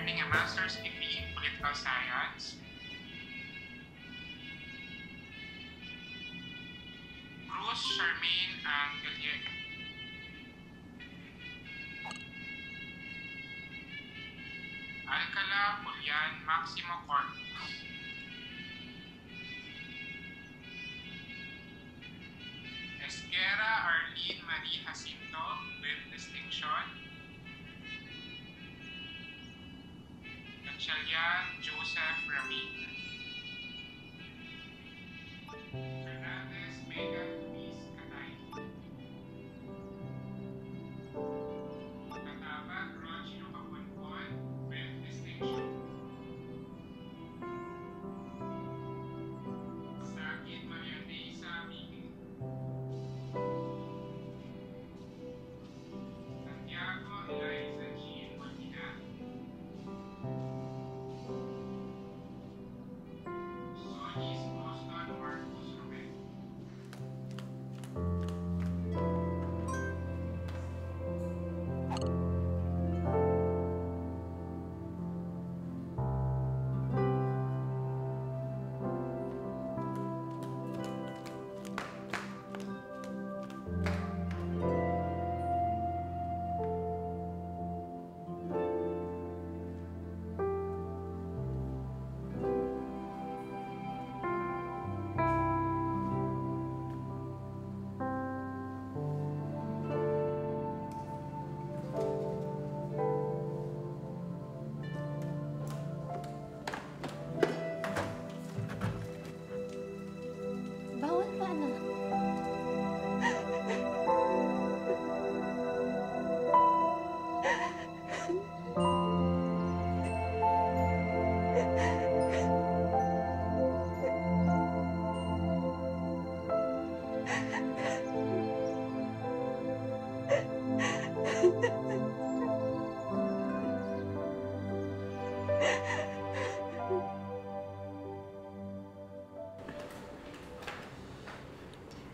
getting a master's degree in political science. Cruz Charmaine Angelier. Alcala Julian Maximo Corpus. Esquera Arlene Marie Jacinto with distinction. Gatchalian Joseph Ramin. Fernandez Megan Luis Canay. Cataba Rogelio Caponpon with distinction. Sakit Maria Teresa Miguel. Santiago Eliza Jean Molina. Solis Boston Marcos Romero. Bawal pa, anak.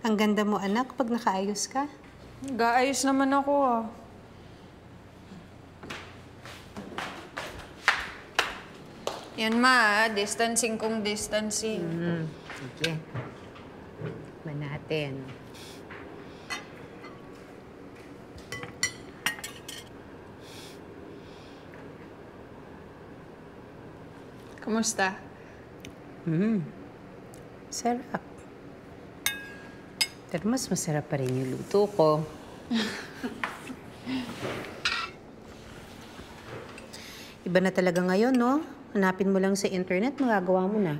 Ang ganda mo, anak, pag nakaayos ka. Nag-aayos naman ako ah. Yan ma, distancing kung distancing. Sige. Tikman natin. Kumusta? Sarap. Pero mas masarap pa rin yung luto ko. Iba na talaga ngayon, no? Hanapin mo lang sa internet, magagawa mo na.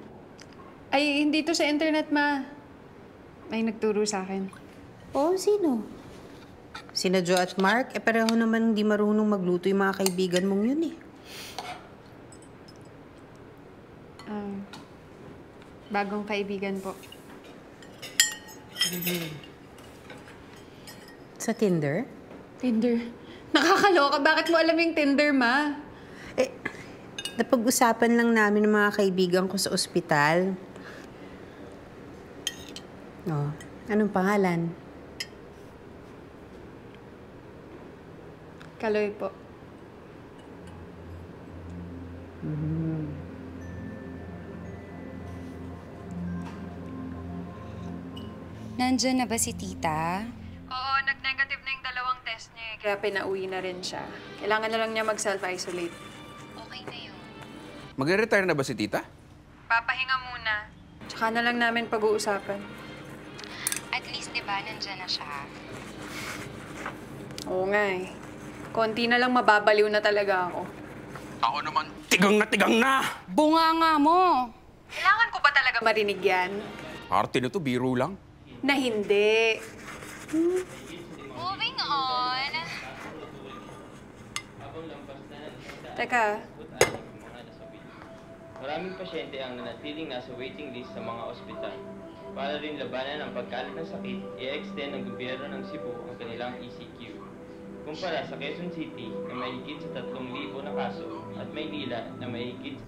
Ay, hindi to sa internet ma. May nagturo sa akin. Oo, sino? Sina Jo at Mark? Pareho naman hindi marunong magluto yung mga kaibigan mong yun eh. Bagong kaibigan po. Sa Tinder? Tinder? Nakakaloka. Bakit mo alam yung Tinder, ma? Napag-usapan lang namin ng mga kaibigan ko sa ospital. Oh, anong pangalan? Kaloy po. Nandyan na ba si tita? Oo, nag-negative na yung dalawang test niya. Kaya pinauwi na rin siya. Kailangan na lang niya mag-self-isolate. Okay na yun. Magre-retire na ba si tita? Papahinga muna. Tsaka na lang namin pag-uusapan. At least, di ba, nandyan na siya? Oo nga eh. Konti na lang mababaliw na talaga ako. Ako naman, tigang na! Bunga nga mo! Kailangan ko ba talaga marinig yan? Arte na to, biro lang. Na hindi. Moving on. Teka, Maraming pasyente ang nanatiling nasa waiting list sa mga ospital. Para rin labanan ang pagkalat ng sakit, i-extend ng gobyerno ng Cebu ang kanilang ECQ. Kumpara sa Quezon City na may higit sa 3,000 na kaso at Maynila na may higit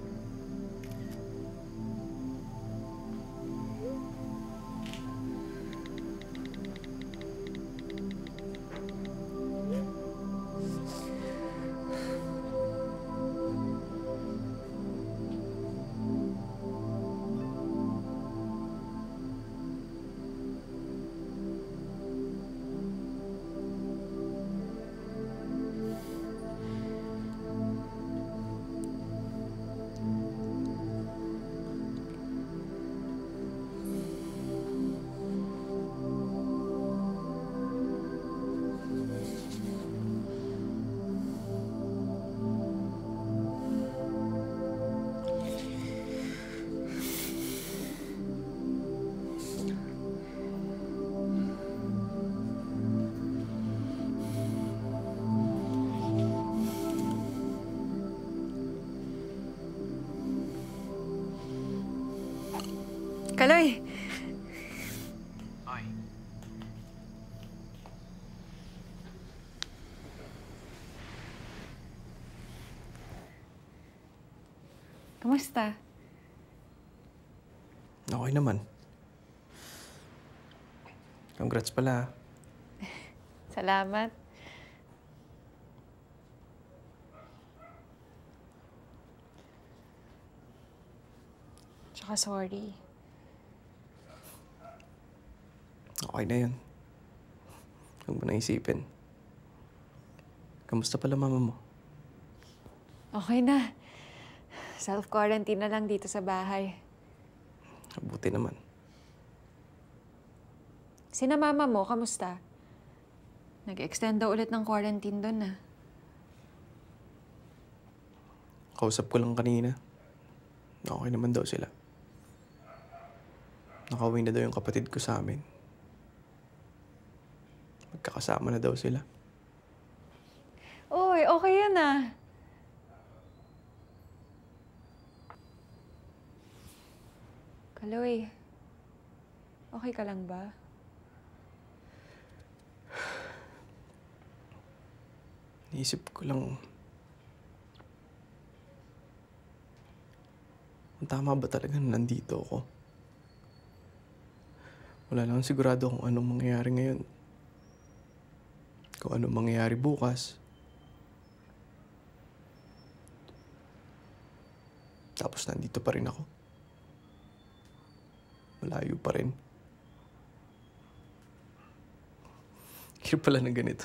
Kamusta? Okay naman. Congrats pala. Salamat. Tsaka sorry. Okay na yun. Huwag mo na isipin. Kamusta pala mama mo? Okay na. Self-quarantine na lang dito sa bahay. Mabuti naman. Sina mama mo, kamusta? Nag-extend daw ulit ng quarantine doon na. Kausap ko lang kanina. Okay naman daw sila. Nakauwi na daw yung kapatid ko sa amin. Magkakasama na daw sila. Uy, okay yan ah. Kaloy, okay ka lang ba? Naisip ko lang, kung tama ba talaga na nandito ako? Wala lang sigurado kung anong mangyayari ngayon. Kung anong mangyayari bukas. Tapos nandito pa rin ako. Malayo pa rin. Hirap pala na ganito.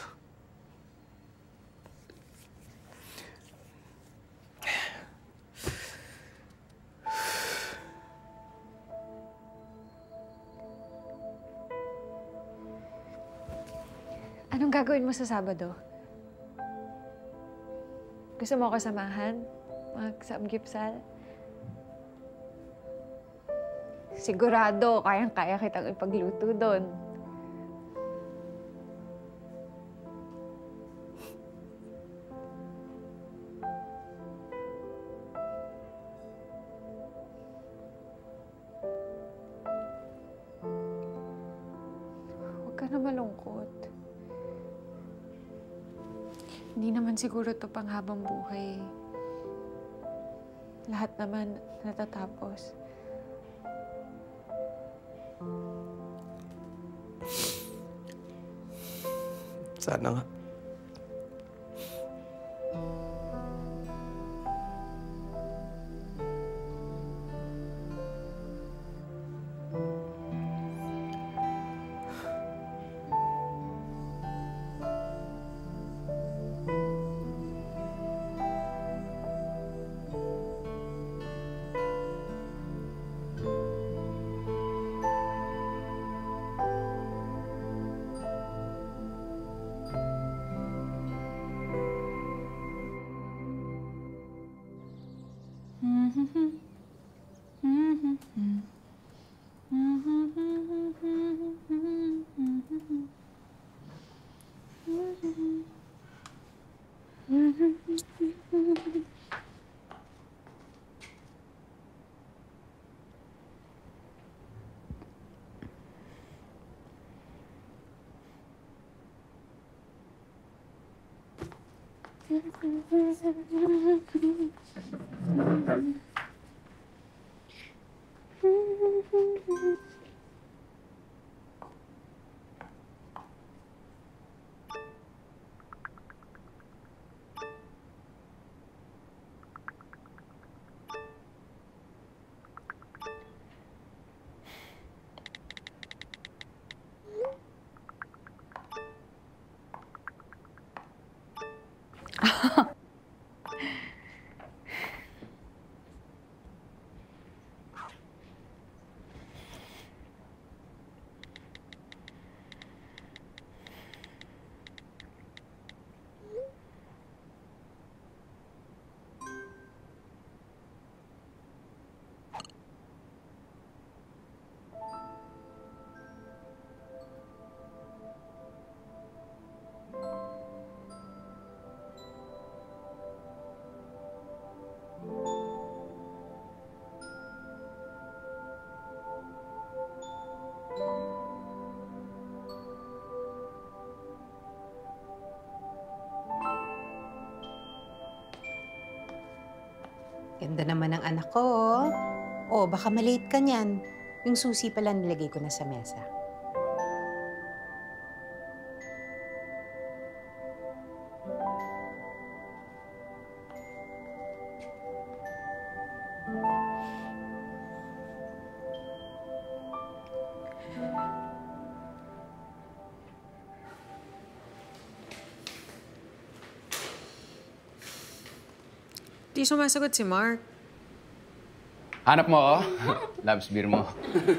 Anong gagawin mo sa Sabado? Gusto mo ako samahan? Mag-samgipsal? Sigurado, kayang-kaya kitang ipagluto doon. Huwag ka na malungkot. Hindi naman siguro to pang habang buhay. Lahat naman natatapos. Sana nga. Ganda naman ng anak ko, oh. Oh, baka malate ka niyan. Yung susi pala nilagay ko na sa mesa. Di sumasagot si Mark. Hanap mo ako? Labs beer mo.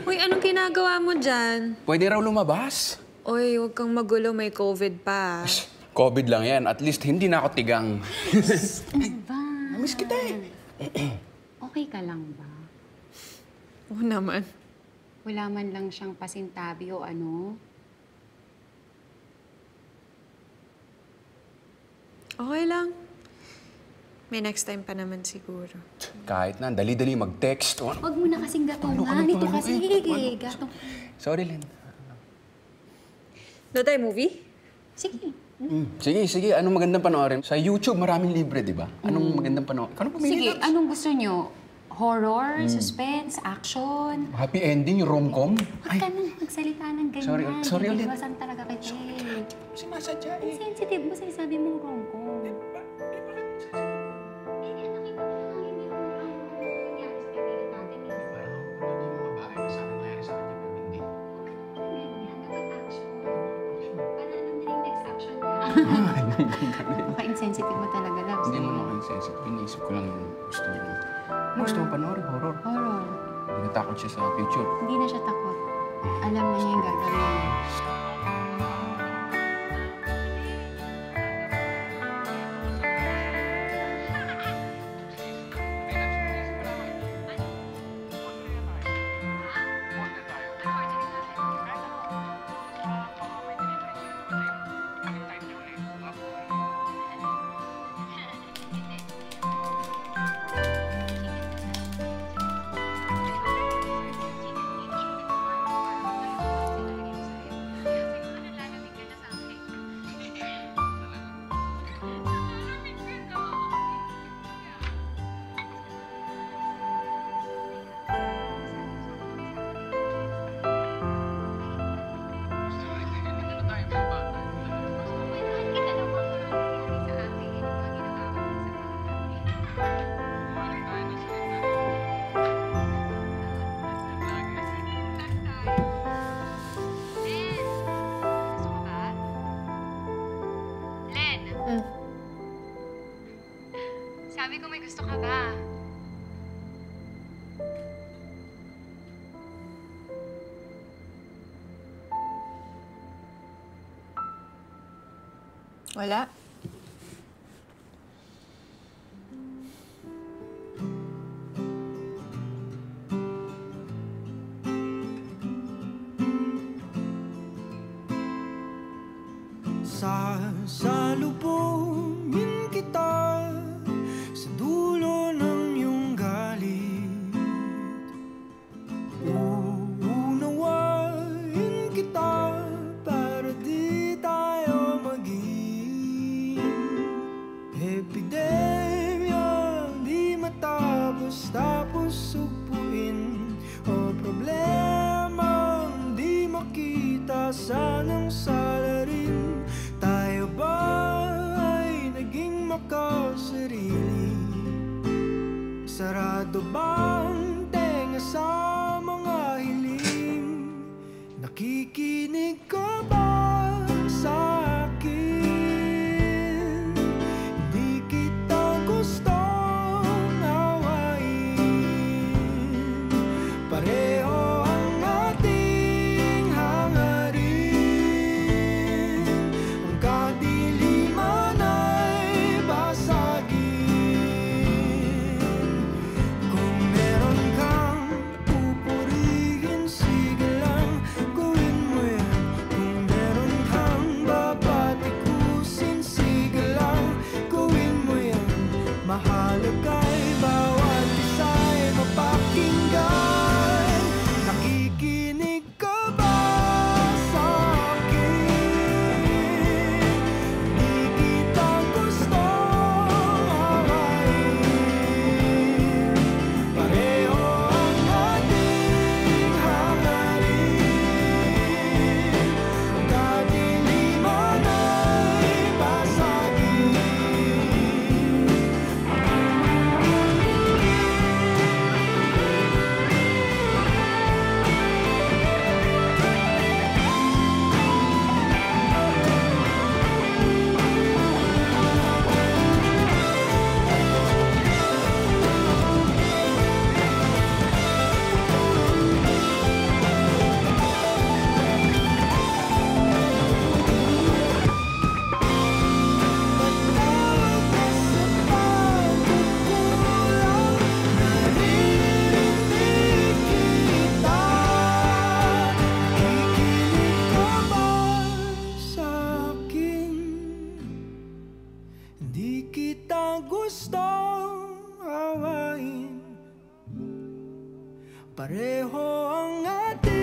Uy, anong ginagawa mo dyan? Pwede raw lumabas. Uy, huwag kang magulo, may COVID pa. COVID lang yan. At least hindi na ako tigang. Ano ba? Namiss kita eh. Okay ka lang ba? Oo naman. Wala man lang siyang pasintabi o ano? Okay lang. May next time pa naman siguro. Kahit na, dali-dali mag-text. O ano? Huwag mo na kasing gatungan. Ito kasi, gatong. Sorry, Len. No tayo movie? Sige. Sige. Anong magandang panoorin? Sa YouTube, maraming libre, di ba? Anong magandang panoorin? Anong pumili, Sige, Labs? anong gusto nyo? Horror, suspense, action? Happy ending, yung rom-com? Huwag ka nang magsalita ng ganyan. Sorry ulit. Iwasan talaga kita eh. Sinasadya eh. Sensitive mo, sinasabi mong rom-com. Baka-insensitive mo talaga, Labs. Hindi mo naman sensitive. Iniisip ko lang yung gusto mo. Ano gusto mo panoorin? Horror. Horror. Hindi natakot siya sa future. Hindi na siya takot. Alam na niya yung gagawin niya. Sabi ko may gusto ka ba? Wala. Sasalubungin kita sa dulo ng iyong galit. Uunawain kita para di tayo maging epidemya, di matapos-tapos sugpuin o problema di makita, sanang salarin. Tayo ba ay naging makasarili? Sarado bang tenga sa mga hiling? Nakikinig ka ba sa akin? Hindi kita gustong awayin. Pareho ang ating hangarin. Ang kadiliman ay basagin. Kung meron kang pupurihin, sige lang, gawin mo yan. pareho ang ating